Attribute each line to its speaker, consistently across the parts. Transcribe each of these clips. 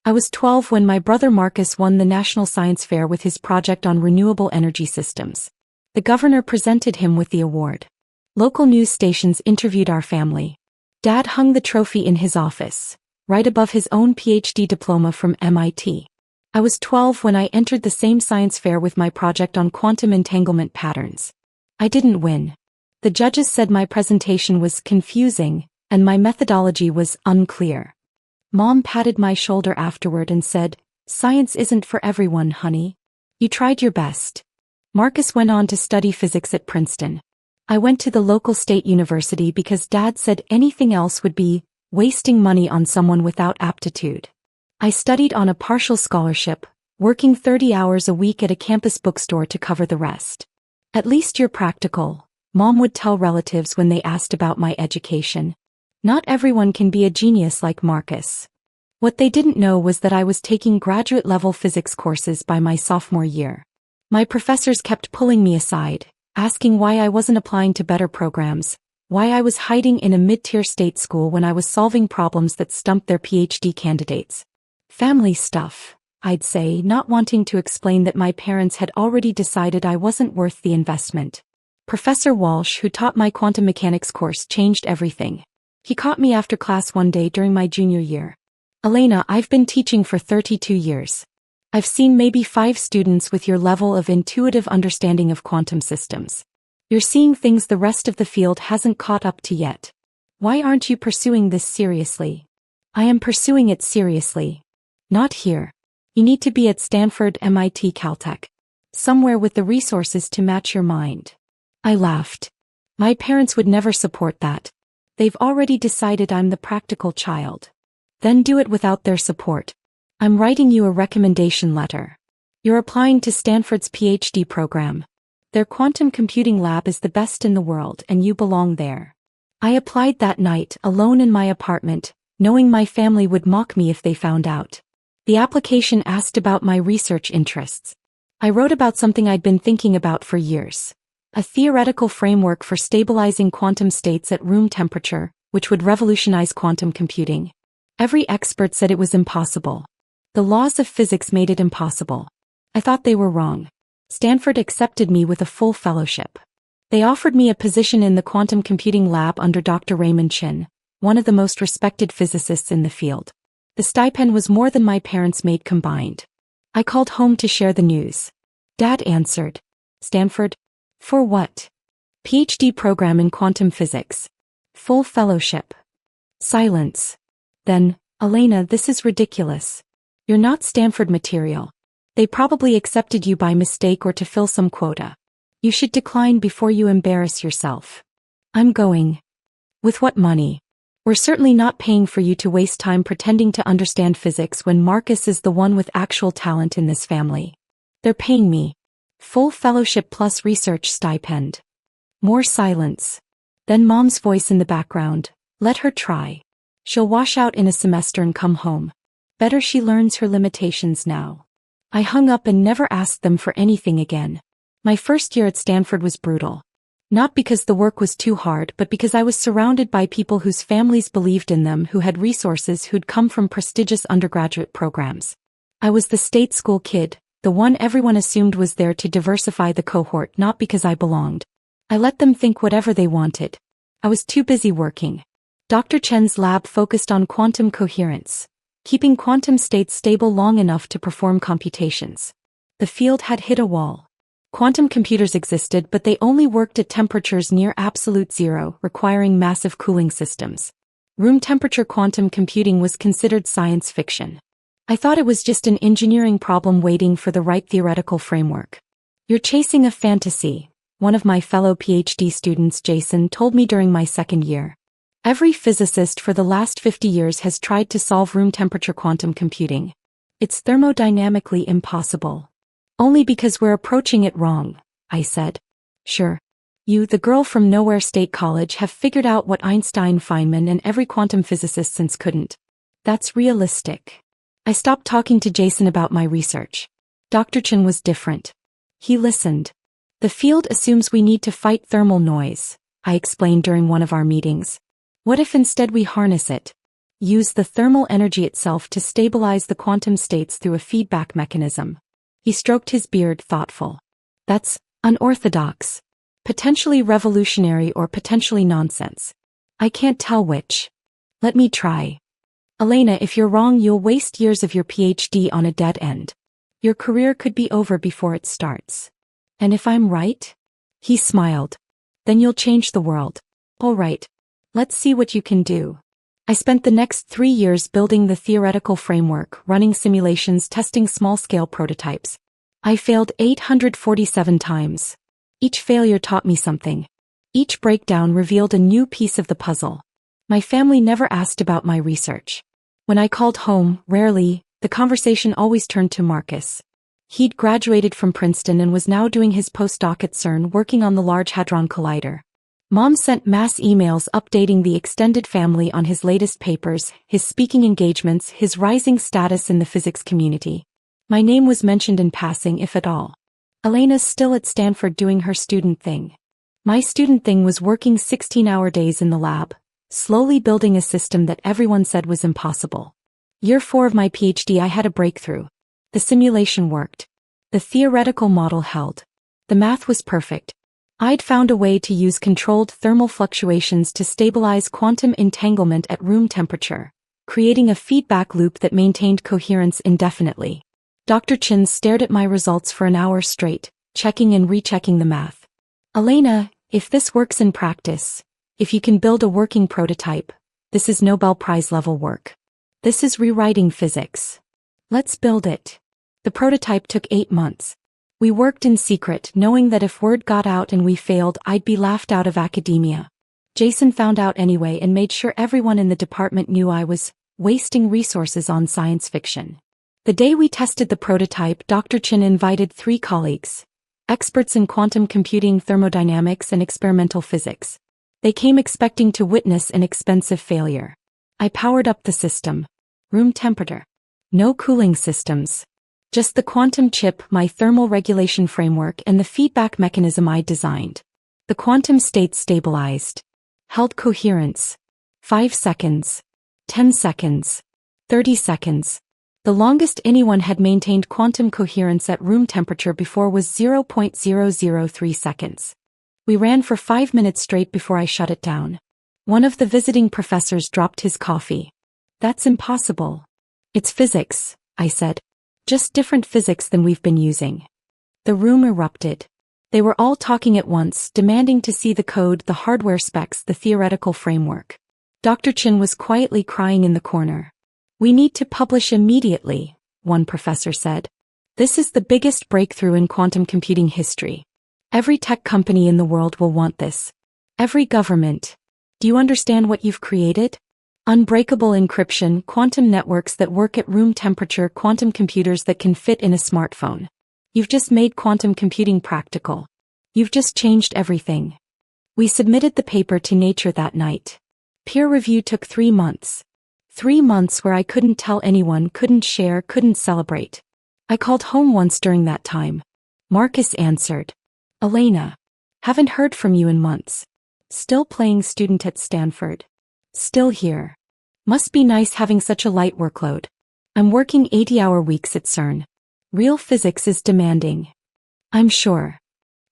Speaker 1: I was 12 when my brother Marcus won the National Science Fair with his project on renewable energy systems. The governor presented him with the award. Local news stations interviewed our family. Dad hung the trophy in his office, right above his own PhD diploma from MIT. I was 12 when I entered the same science fair with my project on quantum entanglement patterns. I didn't win. The judges said my presentation was confusing, and my methodology was unclear. Mom patted my shoulder afterward and said, "Science isn't for everyone, honey. You tried your best." Marcus went on to study physics at Princeton. I went to the local state university because Dad said anything else would be wasting money on someone without aptitude. I studied on a partial scholarship, working 30 hours a week at a campus bookstore to cover the rest. "At least you're practical," Mom would tell relatives when they asked about my education. Not everyone can be a genius like Marcus. What they didn't know was that I was taking graduate-level physics courses by my sophomore year. My professors kept pulling me aside, asking why I wasn't applying to better programs, why I was hiding in a mid-tier state school when I was solving problems that stumped their PhD candidates. Family stuff, I'd say, not wanting to explain that my parents had already decided I wasn't worth the investment. Professor Walsh, who taught my quantum mechanics course, changed everything. He caught me after class one day during my junior year. "Elena, I've been teaching for 32 years. I've seen maybe 5 students with your level of intuitive understanding of quantum systems. You're seeing things the rest of the field hasn't caught up to yet. Why aren't you pursuing this seriously?" "I am pursuing it seriously. Not here. You need to be at Stanford, MIT, Caltech. Somewhere with the resources to match your mind." I laughed. My parents would never support that. They've already decided I'm the practical child. Then do it without their support. "I'm writing you a recommendation letter. You're applying to Stanford's PhD program. Their quantum computing lab is the best in the world and you belong there." I applied that night, alone in my apartment, knowing my family would mock me if they found out. The application asked about my research interests. I wrote about something I'd been thinking about for years. A theoretical framework for stabilizing quantum states at room temperature, which would revolutionize quantum computing. Every expert said it was impossible. The laws of physics made it impossible. I thought they were wrong. Stanford accepted me with a full fellowship. They offered me a position in the quantum computing lab under Dr. Raymond Chin, one of the most respected physicists in the field. The stipend was more than my parents made combined. I called home to share the news. Dad answered, "Stanford? For what?" "PhD program in quantum physics. Full fellowship." Silence. Then, "Elena, this is ridiculous. You're not Stanford material. They probably accepted you by mistake or to fill some quota. You should decline before you embarrass yourself." "I'm going." "With what money? We're certainly not paying for you to waste time pretending to understand physics when Marcus is the one with actual talent in this family." "They're paying me. Full fellowship plus research stipend." More silence. Then Mom's voice in the background, "Let her try. She'll wash out in a semester and come home. Better she learns her limitations now." I hung up and never asked them for anything again. My first year at Stanford was brutal. Not because the work was too hard, but because I was surrounded by people whose families believed in them, who had resources, who'd come from prestigious undergraduate programs. I was the state school kid, the one everyone assumed was there to diversify the cohort, not because I belonged. I let them think whatever they wanted. I was too busy working. Dr. Chen's lab focused on quantum coherence, keeping quantum states stable long enough to perform computations. The field had hit a wall. Quantum computers existed, but they only worked at temperatures near absolute zero, requiring massive cooling systems. Room temperature quantum computing was considered science fiction. I thought it was just an engineering problem waiting for the right theoretical framework. "You're chasing a fantasy," one of my fellow PhD students, Jason, told me during my second year. "Every physicist for the last 50 years has tried to solve room temperature quantum computing. It's thermodynamically impossible." "Only because we're approaching it wrong," I said. "Sure. You, the girl from Nowhere State College, have figured out what Einstein, Feynman, and every quantum physicist since couldn't. That's realistic." I stopped talking to Jason about my research. Dr. Chen was different. He listened. "The field assumes we need to fight thermal noise," I explained during one of our meetings. "What if instead we harness it? use the thermal energy itself to stabilize the quantum states through a feedback mechanism. He stroked his beard, thoughtful. That's unorthodox. Potentially revolutionary or potentially nonsense. I can't tell which. Let me try. Elena, if you're wrong, you'll waste years of your PhD on a dead end. Your career could be over before it starts. And if I'm right? He smiled. Then you'll change the world. All right. Let's see what you can do. I spent the next 3 years building the theoretical framework, running simulations, testing small-scale prototypes. I failed 847 times. Each failure taught me something. Each breakdown revealed a new piece of the puzzle. My family never asked about my research. When I called home, rarely, the conversation always turned to Marcus. He'd graduated from Princeton and was now doing his postdoc at CERN, working on the Large Hadron Collider. Mom sent mass emails updating the extended family on his latest papers, his speaking engagements, his rising status in the physics community. My name was mentioned in passing, if at all. Elena's still at Stanford doing her student thing. My student thing was working 16-hour days in the lab, slowly building a system that everyone said was impossible. Year 4 of my PhD, I had a breakthrough. The simulation worked. The theoretical model held. The math was perfect. I'd found a way to use controlled thermal fluctuations to stabilize quantum entanglement at room temperature, creating a feedback loop that maintained coherence indefinitely. Dr. Chin stared at my results for an hour straight, checking and rechecking the math. Elena, if this works in practice, if you can build a working prototype, this is Nobel Prize level work. This is rewriting physics. Let's build it. The prototype took 8 months. We worked in secret, knowing that if word got out and we failed, I'd be laughed out of academia. Jason found out anyway and made sure everyone in the department knew I was wasting resources on science fiction. The day we tested the prototype, Dr. Chin invited 3 colleagues, experts in quantum computing, thermodynamics, and experimental physics. They came expecting to witness an expensive failure. I powered up the system. Room temperature. No cooling systems. Just the quantum chip, my thermal regulation framework, and the feedback mechanism I designed. The quantum states stabilized. Held coherence. 5 seconds. 10 seconds. 30 seconds. The longest anyone had maintained quantum coherence at room temperature before was 0.003 seconds. We ran for 5 minutes straight before I shut it down. One of the visiting professors dropped his coffee. That's impossible. It's physics, I said. Just different physics than we've been using. The room erupted. They were all talking at once, demanding to see the code, the hardware specs, the theoretical framework. Dr. Chin was quietly crying in the corner. We need to publish immediately, one professor said. This is the biggest breakthrough in quantum computing history. Every tech company in the world will want this. Every government. Do you understand what you've created? Unbreakable encryption, quantum networks that work at room temperature, quantum computers that can fit in a smartphone. You've just made quantum computing practical. You've just changed everything. We submitted the paper to Nature that night. Peer review took 3 months. 3 months where I couldn't tell anyone, couldn't share, couldn't celebrate. I called home once during that time. Marcus answered. Elena. Haven't heard from you in months. Still playing student at Stanford. Still here. Must be nice having such a light workload. I'm working 80-hour weeks at CERN. Real physics is demanding. I'm sure.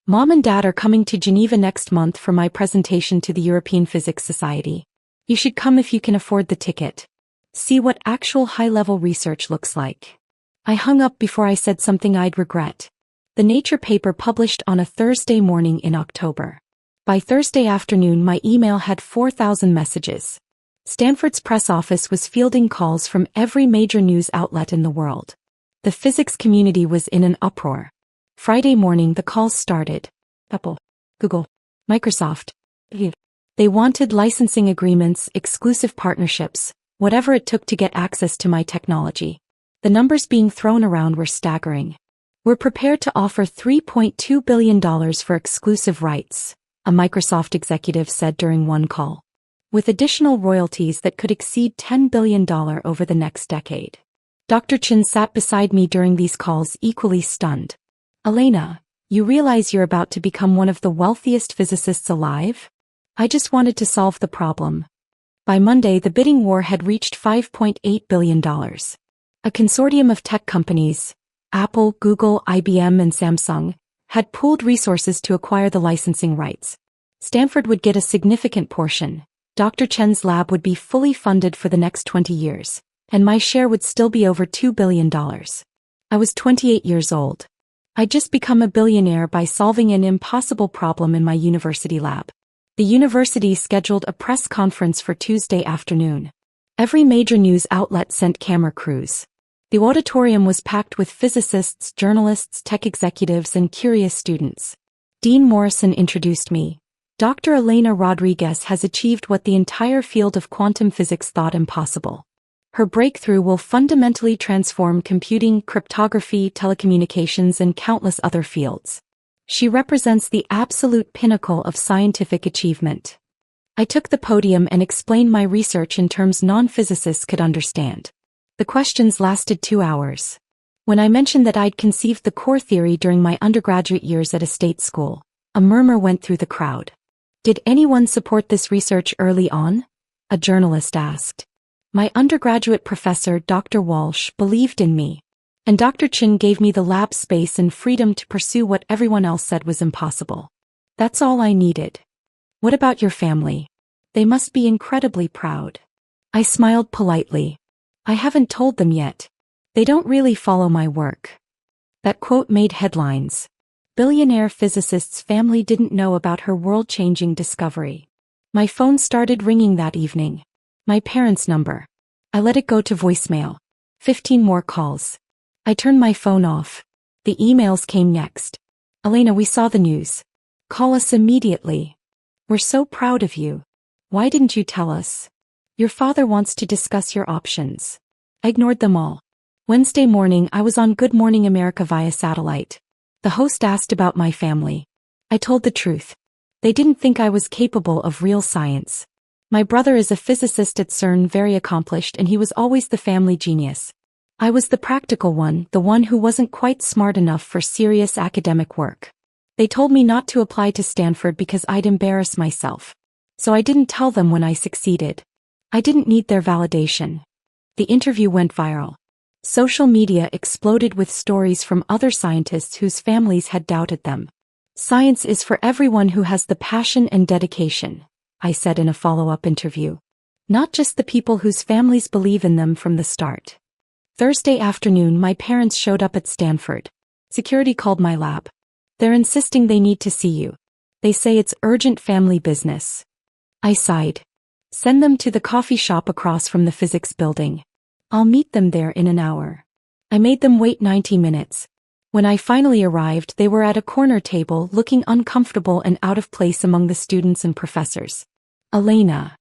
Speaker 1: Mom and Dad are coming to Geneva next month for my presentation to the European Physics Society. You should come if you can afford the ticket. See what actual high-level research looks like. I hung up before I said something I'd regret. The Nature paper published on a Thursday morning in October. By Thursday afternoon, my email had 4,000 messages. Stanford's press office was fielding calls from every major news outlet in the world. The physics community was in an uproar. Friday morning, the calls started. Apple, Google, Microsoft. They wanted licensing agreements, exclusive partnerships, whatever it took to get access to my technology. The numbers being thrown around were staggering. We're prepared to offer $3.2 billion for exclusive rights, a Microsoft executive said during one call, with additional royalties that could exceed $10 billion over the next decade. Dr. Chin sat beside me during these calls, equally stunned. Elena, you realize you're about to become one of the wealthiest physicists alive? I just wanted to solve the problem. By Monday, the bidding war had reached $5.8 billion. A consortium of tech companies, Apple, Google, IBM, and Samsung, had pooled resources to acquire the licensing rights. Stanford would get a significant portion. Dr. Chen's lab would be fully funded for the next 20 years, and my share would still be over $2 billion. I was 28 years old. I'd just become a billionaire by solving an impossible problem in my university lab. The university scheduled a press conference for Tuesday afternoon. Every major news outlet sent camera crews. The auditorium was packed with physicists, journalists, tech executives, and curious students. Dean Morrison introduced me. Dr. Elena Rodriguez has achieved what the entire field of quantum physics thought impossible. Her breakthrough will fundamentally transform computing, cryptography, telecommunications, and countless other fields. She represents the absolute pinnacle of scientific achievement. I took the podium and explained my research in terms non-physicists could understand. The questions lasted 2 hours. When I mentioned that I'd conceived the core theory during my undergraduate years at a state school, a murmur went through the crowd. Did anyone support this research early on? A journalist asked. My undergraduate professor, Dr. Walsh, believed in me. And Dr. Chen gave me the lab space and freedom to pursue what everyone else said was impossible. That's all I needed. What about your family? They must be incredibly proud. I smiled politely. I haven't told them yet. They don't really follow my work. That quote made headlines. Billionaire physicist's family didn't know about her world-changing discovery. My phone started ringing that evening. My parents' number. I let it go to voicemail. 15 more calls. I turned my phone off. The emails came next. Elena, we saw the news. Call us immediately. We're so proud of you. Why didn't you tell us? Your father wants to discuss your options. I ignored them all. Wednesday morning, I was on Good Morning America via satellite. The host asked about my family. I told the truth. They didn't think I was capable of real science. My brother is a physicist at CERN, very accomplished, and he was always the family genius. I was the practical one, the one who wasn't quite smart enough for serious academic work. They told me not to apply to Stanford because I'd embarrass myself. So I didn't tell them when I succeeded. I didn't need their validation. The interview went viral. Social media exploded with stories from other scientists whose families had doubted them. Science is for everyone who has the passion and dedication, I said in a follow-up interview. Not just the people whose families believe in them from the start. Thursday afternoon, my parents showed up at Stanford. Security called my lab. They're insisting they need to see you. They say it's urgent family business. I sighed. Send them to the coffee shop across from the physics building. I'll meet them there in an hour. I made them wait 90 minutes. When I finally arrived, they were at a corner table looking uncomfortable and out of place among the students and professors. Elena.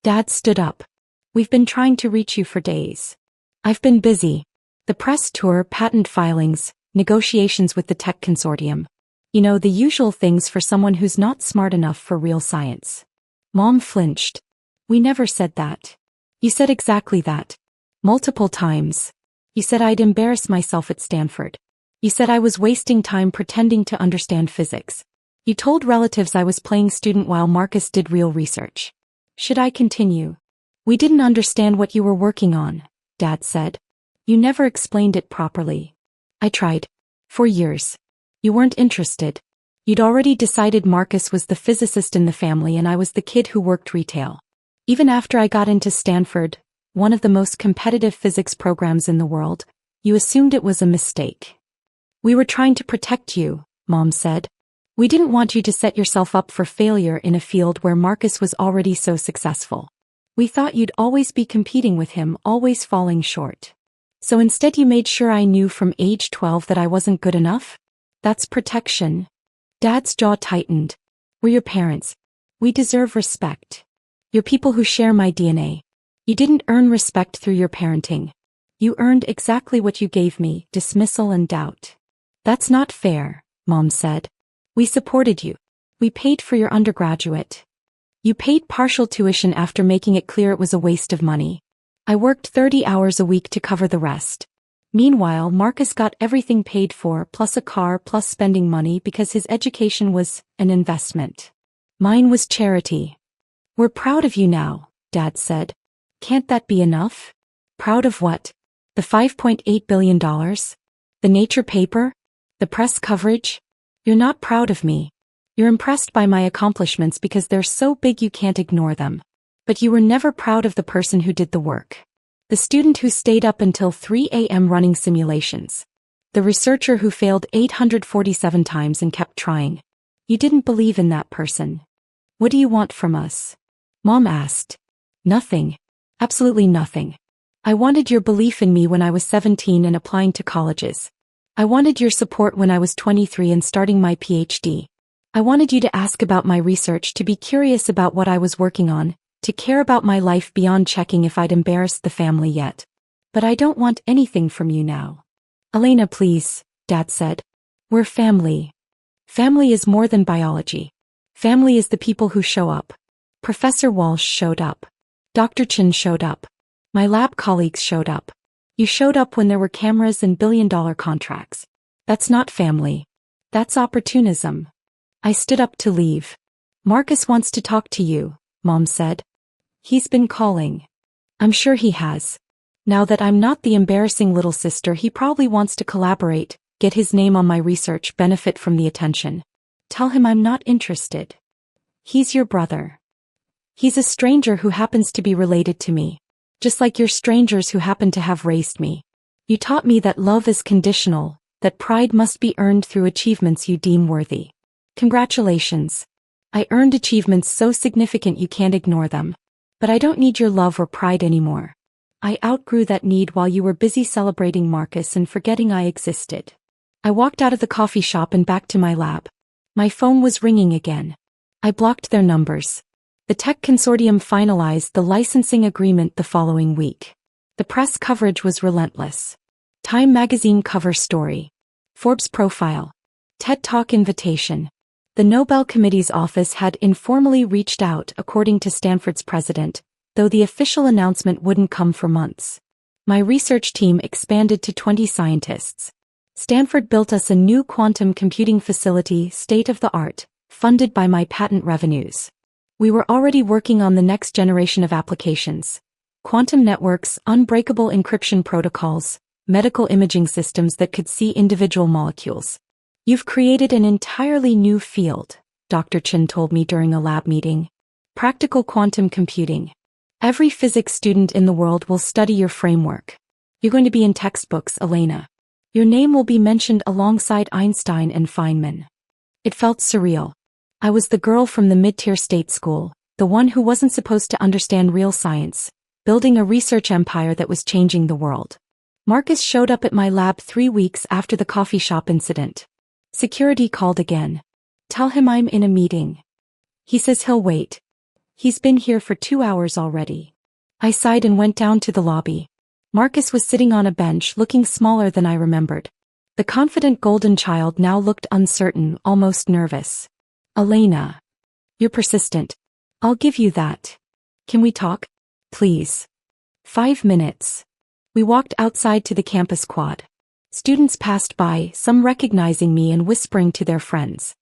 Speaker 1: Dad stood up. We've been trying to reach you for days. I've been busy. The press tour, patent filings, negotiations with the tech consortium. You know, the usual things for someone who's not smart enough for real science. Mom flinched. We never said that. You said exactly that. Multiple times. You said I'd embarrass myself at Stanford. You said I was wasting time pretending to understand physics. You told relatives I was playing student while Marcus did real research. Should I continue? We didn't understand what you were working on, Dad said. You never explained it properly. I tried. For years. You weren't interested. You'd already decided Marcus was the physicist in the family and I was the kid who worked retail. Even after I got into Stanford, one of the most competitive physics programs in the world, you assumed it was a mistake. We were trying to protect you, Mom said. We didn't want you to set yourself up for failure in a field where Marcus was already so successful. We thought you'd always be competing with him, always falling short. So instead you made sure I knew from age 12 that I wasn't good enough? That's protection. Dad's jaw tightened. We're your parents. We deserve respect. You're people who share my DNA. You didn't earn respect through your parenting. You earned exactly what you gave me, dismissal and doubt. That's not fair, Mom said. We supported you. We paid for your undergraduate. You paid partial tuition after making it clear it was a waste of money. I worked 30 hours a week to cover the rest. Meanwhile, Marcus got everything paid for, plus a car, plus spending money because his education was an investment. Mine was charity. We're proud of you now, Dad said. Can't that be enough? Proud of what? The $5.8 billion? The Nature paper? The press coverage? You're not proud of me. You're impressed by my accomplishments because they're so big you can't ignore them. But you were never proud of the person who did the work. The student who stayed up until 3 a.m. running simulations. The researcher who failed 847 times and kept trying. You didn't believe in that person. What do you want from us? Mom asked. Nothing. Absolutely nothing. I wanted your belief in me when I was 17 and applying to colleges. I wanted your support when I was 23 and starting my PhD. I wanted you to ask about my research, to be curious about what I was working on, to care about my life beyond checking if I'd embarrassed the family yet. But I don't want anything from you now. Elena, please, Dad said. We're family. Family is more than biology. Family is the people who show up. Professor Walsh showed up. Dr. Chin showed up. My lab colleagues showed up. You showed up when there were cameras and billion-dollar contracts. That's not family. That's opportunism. I stood up to leave. Marcus wants to talk to you, Mom said. He's been calling. I'm sure he has. Now that I'm not the embarrassing little sister, he probably wants to collaborate, get his name on my research, benefit from the attention. Tell him I'm not interested. He's your brother. He's a stranger who happens to be related to me. Just like you're strangers who happen to have raised me. You taught me that love is conditional, that pride must be earned through achievements you deem worthy. Congratulations. I earned achievements so significant you can't ignore them. But I don't need your love or pride anymore. I outgrew that need while you were busy celebrating Marcus and forgetting I existed. I walked out of the coffee shop and back to my lab. My phone was ringing again. I blocked their numbers. The tech consortium finalized the licensing agreement the following week. The press coverage was relentless. Time magazine cover story. Forbes profile. TED Talk invitation. The Nobel Committee's office had informally reached out, according to Stanford's president, though the official announcement wouldn't come for months. My research team expanded to 20 scientists. Stanford built us a new quantum computing facility, state-of-the-art, funded by my patent revenues. We were already working on the next generation of applications. Quantum networks, unbreakable encryption protocols, medical imaging systems that could see individual molecules. You've created an entirely new field, Dr. Chin told me during a lab meeting. Practical quantum computing. Every physics student in the world will study your framework. You're going to be in textbooks, Elena. Your name will be mentioned alongside Einstein and Feynman. It felt surreal. I was the girl from the mid-tier state school, the one who wasn't supposed to understand real science, building a research empire that was changing the world. Marcus showed up at my lab 3 weeks after the coffee shop incident. Security called again. Tell him I'm in a meeting. He says he'll wait. He's been here for 2 hours already. I sighed and went down to the lobby. Marcus was sitting on a bench, looking smaller than I remembered. The confident golden child now looked uncertain, almost nervous. Elena. You're persistent. I'll give you that. Can we talk? Please. 5 minutes. We walked outside to the campus quad. Students passed by, some recognizing me and whispering to their friends.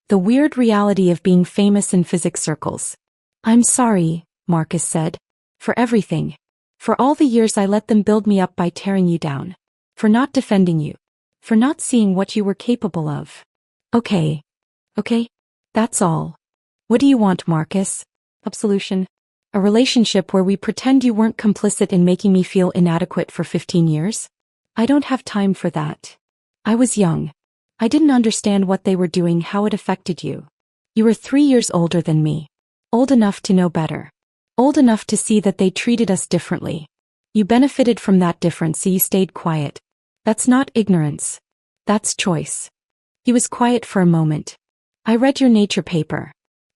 Speaker 1: The weird reality of being famous in physics circles. I'm sorry, Marcus said. For everything. For all the years I let them build me up by tearing you down. For not defending you. For not seeing what you were capable of. Okay. That's all. What do you want, Marcus? Absolution. A relationship where we pretend you weren't complicit in making me feel inadequate for 15 years? I don't have time for that. I was young. I didn't understand what they were doing, how it affected you. You were 3 years older than me. Old enough to know better. Old enough to see that they treated us differently. You benefited from that difference, so you stayed quiet. That's not ignorance. That's choice. He was quiet for a moment. I read your Nature paper.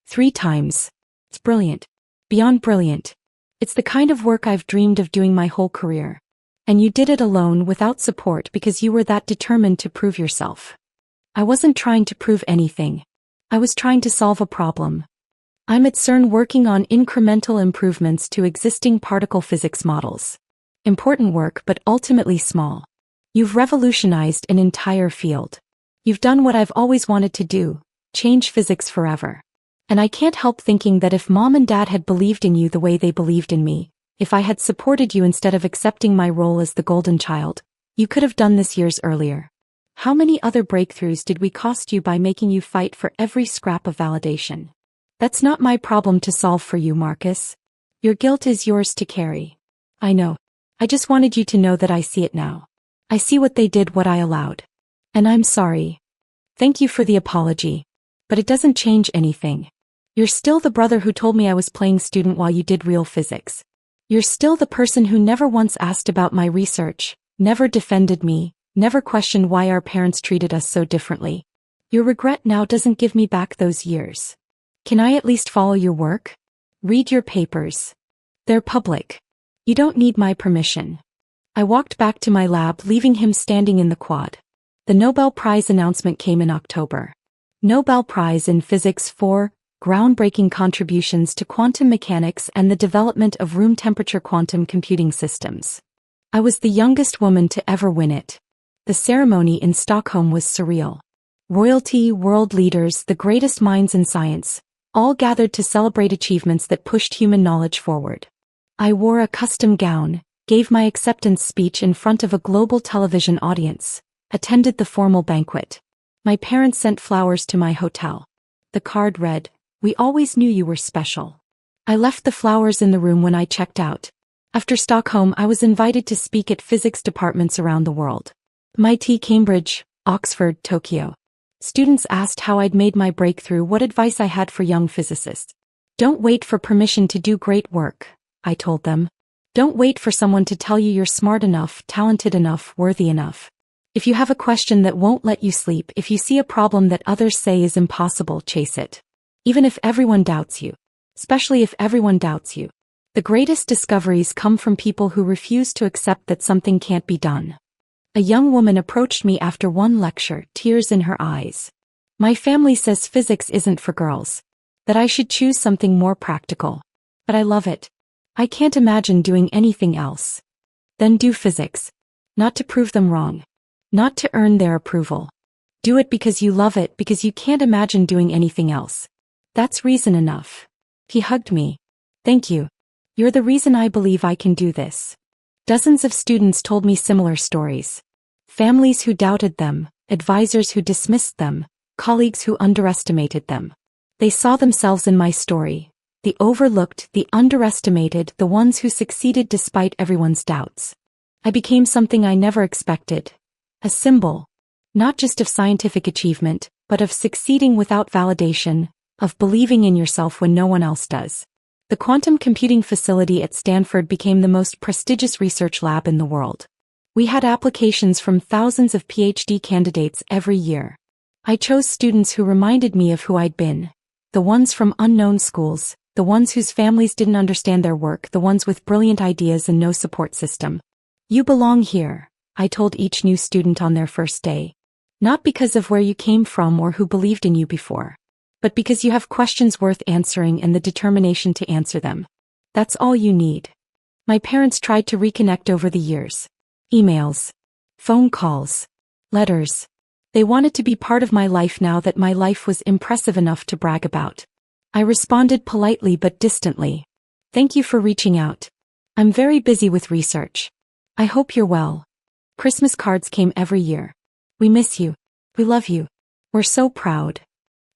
Speaker 1: 3 times. It's brilliant. Beyond brilliant. It's the kind of work I've dreamed of doing my whole career. And you did it alone, without support, because you were that determined to prove yourself. I wasn't trying to prove anything. I was trying to solve a problem. I'm at CERN working on incremental improvements to existing particle physics models. Important work, but ultimately small. You've revolutionized an entire field. You've done what I've always wanted to do, change physics forever. And I can't help thinking that if Mom and Dad had believed in you the way they believed in me, if I had supported you instead of accepting my role as the golden child, you could have done this years earlier. How many other breakthroughs did we cost you by making you fight for every scrap of validation? That's not my problem to solve for you, Marcus. Your guilt is yours to carry. I know. I just wanted you to know that I see it now. I see what they did, what I allowed. And I'm sorry. Thank you for the apology. But it doesn't change anything. You're still the brother who told me I was playing student while you did real physics. You're still the person who never once asked about my research, never defended me, never questioned why our parents treated us so differently. Your regret now doesn't give me back those years. Can I at least follow your work? Read your papers. They're public. You don't need my permission. I walked back to my lab, leaving him standing in the quad. The Nobel Prize announcement came in October. Nobel Prize in Physics for groundbreaking contributions to quantum mechanics and the development of room-temperature quantum computing systems. I was the youngest woman to ever win it. The ceremony in Stockholm was surreal. Royalty, world leaders, the greatest minds in science, all gathered to celebrate achievements that pushed human knowledge forward. I wore a custom gown, gave my acceptance speech in front of a global television audience, attended the formal banquet. My parents sent flowers to my hotel. The card read, "We always knew you were special." I left the flowers in the room when I checked out. After Stockholm, I was invited to speak at physics departments around the world. MIT, Cambridge, Oxford, Tokyo. Students asked how I'd made my breakthrough, what advice I had for young physicists. Don't wait for permission to do great work, I told them. Don't wait for someone to tell you you're smart enough, talented enough, worthy enough. If you have a question that won't let you sleep, if you see a problem that others say is impossible, chase it. Even if everyone doubts you. Especially if everyone doubts you. The greatest discoveries come from people who refuse to accept that something can't be done. A young woman approached me after one lecture, tears in her eyes. My family says physics isn't for girls. That I should choose something more practical. But I love it. I can't imagine doing anything else. Then do physics. Not to prove them wrong. Not to earn their approval. Do it because you love it, because you can't imagine doing anything else. That's reason enough. He hugged me. Thank you. You're the reason I believe I can do this. Dozens of students told me similar stories. Families who doubted them, advisors who dismissed them, colleagues who underestimated them. They saw themselves in my story. The overlooked, the underestimated, the ones who succeeded despite everyone's doubts. I became something I never expected. A symbol. Not just of scientific achievement, but of succeeding without validation, of believing in yourself when no one else does. The quantum computing facility at Stanford became the most prestigious research lab in the world. We had applications from thousands of PhD candidates every year. I chose students who reminded me of who I'd been. The ones from unknown schools, the ones whose families didn't understand their work, the ones with brilliant ideas and no support system. You belong here, I told each new student on their first day. Not because of where you came from or who believed in you before. But because you have questions worth answering and the determination to answer them. That's all you need. My parents tried to reconnect over the years. Emails. Phone calls. Letters. They wanted to be part of my life now that my life was impressive enough to brag about. I responded politely but distantly. Thank you for reaching out. I'm very busy with research. I hope you're well. Christmas cards came every year. We miss you. We love you. We're so proud.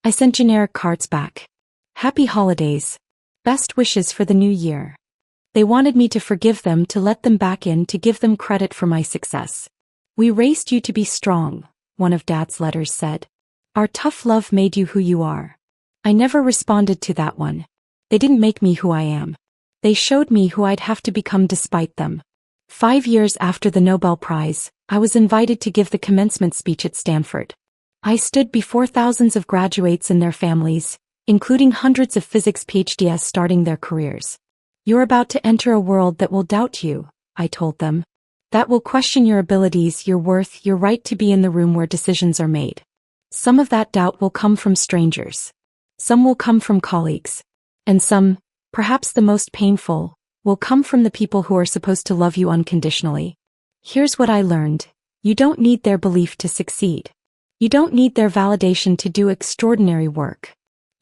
Speaker 1: I sent generic cards back. Happy holidays. Best wishes for the new year. They wanted me to forgive them, to let them back in, to give them credit for my success. We raised you to be strong, one of Dad's letters said. Our tough love made you who you are. I never responded to that one. They didn't make me who I am. They showed me who I'd have to become despite them. 5 years after the Nobel Prize, I was invited to give the commencement speech at Stanford. I stood before thousands of graduates and their families, including hundreds of physics PhDs starting their careers. You're about to enter a world that will doubt you, I told them. That will question your abilities, your worth, your right to be in the room where decisions are made. Some of that doubt will come from strangers. Some will come from colleagues. And some, perhaps the most painful, will come from the people who are supposed to love you unconditionally. Here's what I learned. You don't need their belief to succeed. You don't need their validation to do extraordinary work.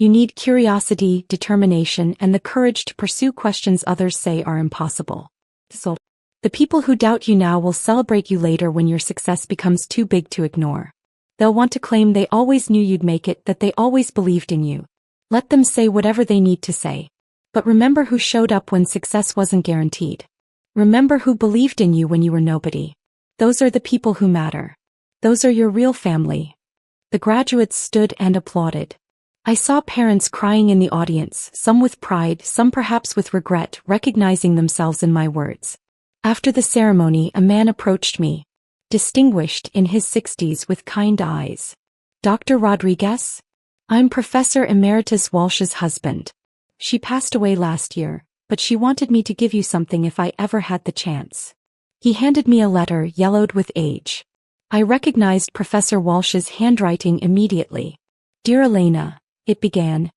Speaker 1: You need curiosity, determination, and the courage to pursue questions others say are impossible. So, the people who doubt you now will celebrate you later when your success becomes too big to ignore. They'll want to claim they always knew you'd make it, that they always believed in you. Let them say whatever they need to say. But remember who showed up when success wasn't guaranteed. Remember who believed in you when you were nobody. Those are the people who matter. Those are your real family. The graduates stood and applauded. I saw parents crying in the audience, some with pride, some perhaps with regret, recognizing themselves in my words. After the ceremony, a man approached me, distinguished, in his 60s, with kind eyes. Dr. Rodriguez? I'm Professor Emeritus Walsh's husband. She passed away last year, but she wanted me to give you something if I ever had the chance. He handed me a letter yellowed with age. I recognized Professor Walsh's handwriting immediately. Dear Elena, it began.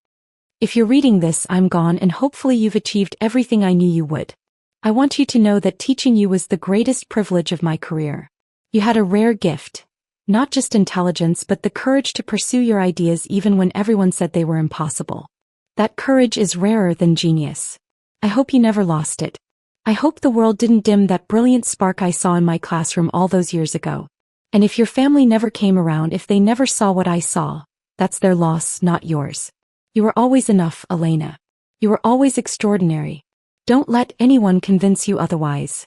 Speaker 1: If you're reading this, I'm gone, and hopefully you've achieved everything I knew you would. I want you to know that teaching you was the greatest privilege of my career. You had a rare gift. Not just intelligence, but the courage to pursue your ideas even when everyone said they were impossible. That courage is rarer than genius. I hope you never lost it. I hope the world didn't dim that brilliant spark I saw in my classroom all those years ago. And if your family never came around, if they never saw what I saw, that's their loss, not yours. You were always enough, Elena. You were always extraordinary. Don't let anyone convince you otherwise.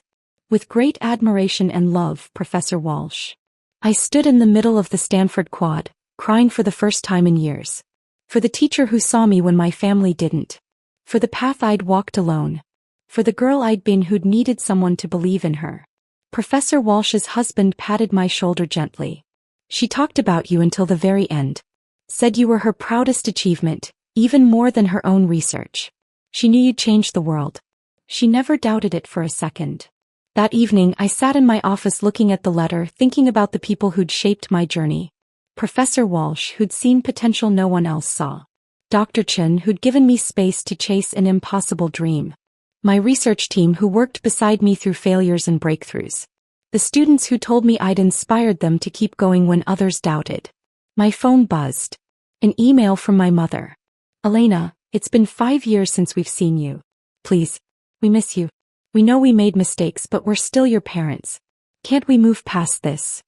Speaker 1: With great admiration and love, Professor Walsh. I stood in the middle of the Stanford quad, crying for the first time in years. For the teacher who saw me when my family didn't. For the path I'd walked alone. For the girl I'd been who'd needed someone to believe in her. Professor Walsh's husband patted my shoulder gently. She talked about you until the very end. Said you were her proudest achievement, even more than her own research. She knew you'd change the world. She never doubted it for a second. That evening, I sat in my office looking at the letter, thinking about the people who'd shaped my journey. Professor Walsh, who'd seen potential no one else saw. Dr. Chen, who'd given me space to chase an impossible dream. My research team, who worked beside me through failures and breakthroughs. The students who told me I'd inspired them to keep going when others doubted. My phone buzzed. An email from my mother. Elena, it's been 5 years since we've seen you. Please, we miss you. We know we made mistakes, but we're still your parents. Can't we move past this?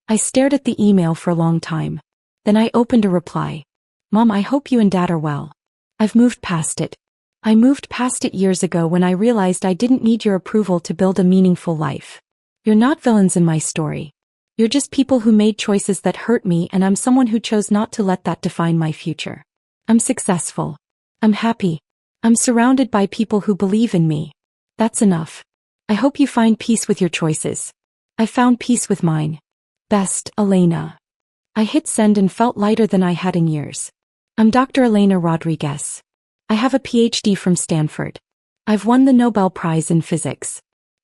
Speaker 1: I stared at the email for a long time. Then I opened a reply. Mom, I hope you and Dad are well. I've moved past it. I moved past it years ago when I realized I didn't need your approval to build a meaningful life. You're not villains in my story. You're just people who made choices that hurt me, and I'm someone who chose not to let that define my future. I'm successful. I'm happy. I'm surrounded by people who believe in me. That's enough. I hope you find peace with your choices. I found peace with mine. Best, Elena. I hit send and felt lighter than I had in years. I'm Dr. Elena Rodriguez. I have a PhD from Stanford. I've won the Nobel Prize in Physics.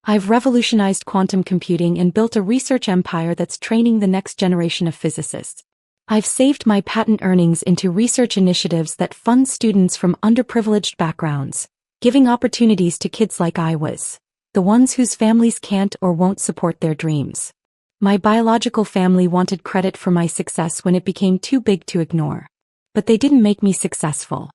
Speaker 1: I've revolutionized quantum computing and built a research empire that's training the next generation of physicists. I've saved my patent earnings into research initiatives that fund students from underprivileged backgrounds, giving opportunities to kids like I was, the ones whose families can't or won't support their dreams. My biological family wanted credit for my success when it became too big to ignore. But they didn't make me successful.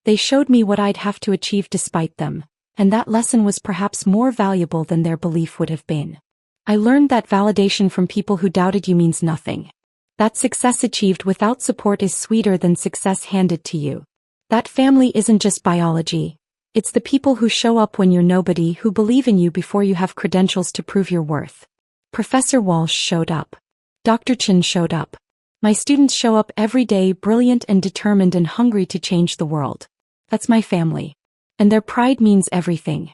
Speaker 1: They showed me what I'd have to achieve despite them. And that lesson was perhaps more valuable than their belief would have been. I learned that validation from people who doubted you means nothing. That success achieved without support is sweeter than success handed to you. That family isn't just biology. It's the people who show up when you're nobody, who believe in you before you have credentials to prove your worth. Professor Walsh showed up. Dr. Chen showed up. My students show up every day, brilliant and determined and hungry to change the world. That's my family. And their pride means everything.